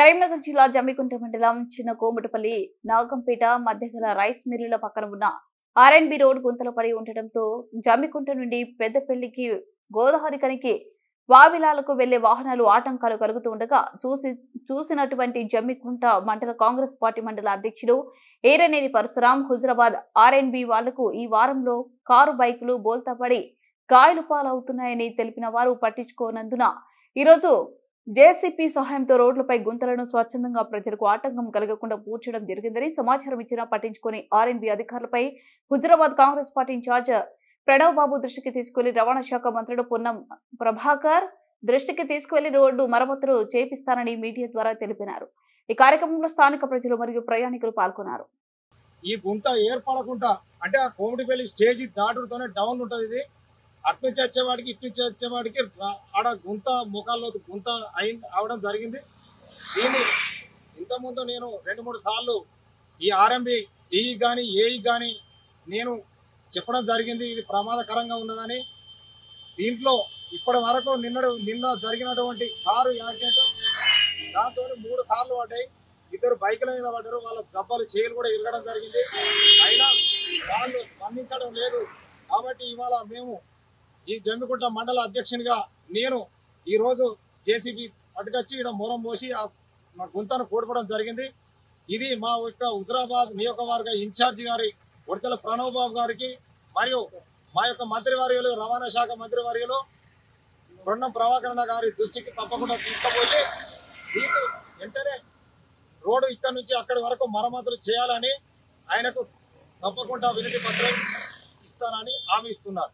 కరీంనగర్ జిల్లా జమ్మికుంట మండలం చిన్న కోమటపల్లి నాగంపేట మధ్యగల రైస్ మిల్లుల పక్కన ఉన్న ఆర్ఎండ్బి రోడ్ గుంతలు పడి ఉండటంతో జమ్మికుంట నుండి పెద్దపల్లికి గోదావరికనికి వావిలాలకు వెళ్లే వాహనాలు ఆటంకాలు కలుగుతూ ఉండగా చూసినటువంటి జమ్మికుంట మండల కాంగ్రెస్ పార్టీ మండల అధ్యక్షుడు ఏరనేని పరశురాం హుజరాబాద్ ఆర్ఎండ్బి వాళ్లకు ఈ వారంలో కారు బైకులు బోల్తాపడి గాయాలు పాలవుతున్నాయని తెలిపిన వారు పట్టించుకోనందున ఈరోజు జేసీపీ సహాయంతో రోడ్లపై గుంతలను స్వచ్ఛందంగా ప్రజలకు ఆటంకం కలగకుండా పూడ్చడం జరిగిందని సమాచారం ఇచ్చినా పట్టించుకుని ఆర్ఎండ్బి అధికారులపై హుజరాబాద్ కాంగ్రెస్ పార్టీ ఇన్ఛార్జ్ ప్రణవ్ బాబు దృష్టికి తీసుకువెళ్లి రవాణా శాఖ మంత్రుడు పొన్నం ప్రభాకర్ దృష్టికి తీసుకువెళ్లి రోడ్డు మరమ్మతులు చేపిస్తానని మీడియా ద్వారా తెలిపినారు. ఈ కార్యక్రమంలో స్థానిక ప్రజలు మరియు ప్రయాణికులు పాల్గొన్నారు. ఈ గుంత ఏర్పడకుండా అంటే ఆ కోమటిపల్లి స్టేజీ దాటుతోనే డౌన్ ఉంటుంది. ఇది అట్నుంచి వచ్చేవాడికి ఇట్నుంచి వచ్చేవాడికి ఆడ గుంత ముఖాల్లో గుంత అవడం జరిగింది. దీన్ని ఇంతకుముందు నేను 2-3 సార్లు ఈ ఆర్ఎంబి డిఈ కానీ ఏఈ కానీ నేను చెప్పడం జరిగింది, ఇది ప్రమాదకరంగా ఉన్నదని. దీంట్లో ఇప్పటి వరకు నిన్న జరిగినటువంటి కారు యాక్సిడెంట్ దాంతో 3 కార్లు పడ్డాయి, 2 బైకుల మీద పడ్డారు, వాళ్ళ జబ్బలు చేలు కూడా ఇరగడం జరిగింది. అయినా వాళ్ళు స్పందించడం లేదు. కాబట్టి ఇవాళ మేము ఈ జమ్మికుంట మండల అధ్యక్షునిగా నేను ఈరోజు జేసీబీ పట్టుకొచ్చి ఇక్కడ మూలం పోసి మా గుంతను కూడపడం జరిగింది. ఇది మా యొక్క హుజరాబాద్ నియోజకవర్గ ఇన్ఛార్జి గారి ఉడతల ప్రణవ్ బాబు గారికి మరియు మా యొక్క మంత్రివర్యులు రవాణా శాఖ మంత్రివర్యులు పొన్నం ప్రభాకరణ గారి దృష్టికి తప్పకుండా తీసుకుపోయి దీన్ని వెంటనే రోడ్డు ఇక్కడ నుంచి అక్కడి వరకు మరమ్మతులు చేయాలని ఆయనకు తప్పకుండా వినతి పత్రం ఇస్తానని హామీ ఇస్తున్నారు.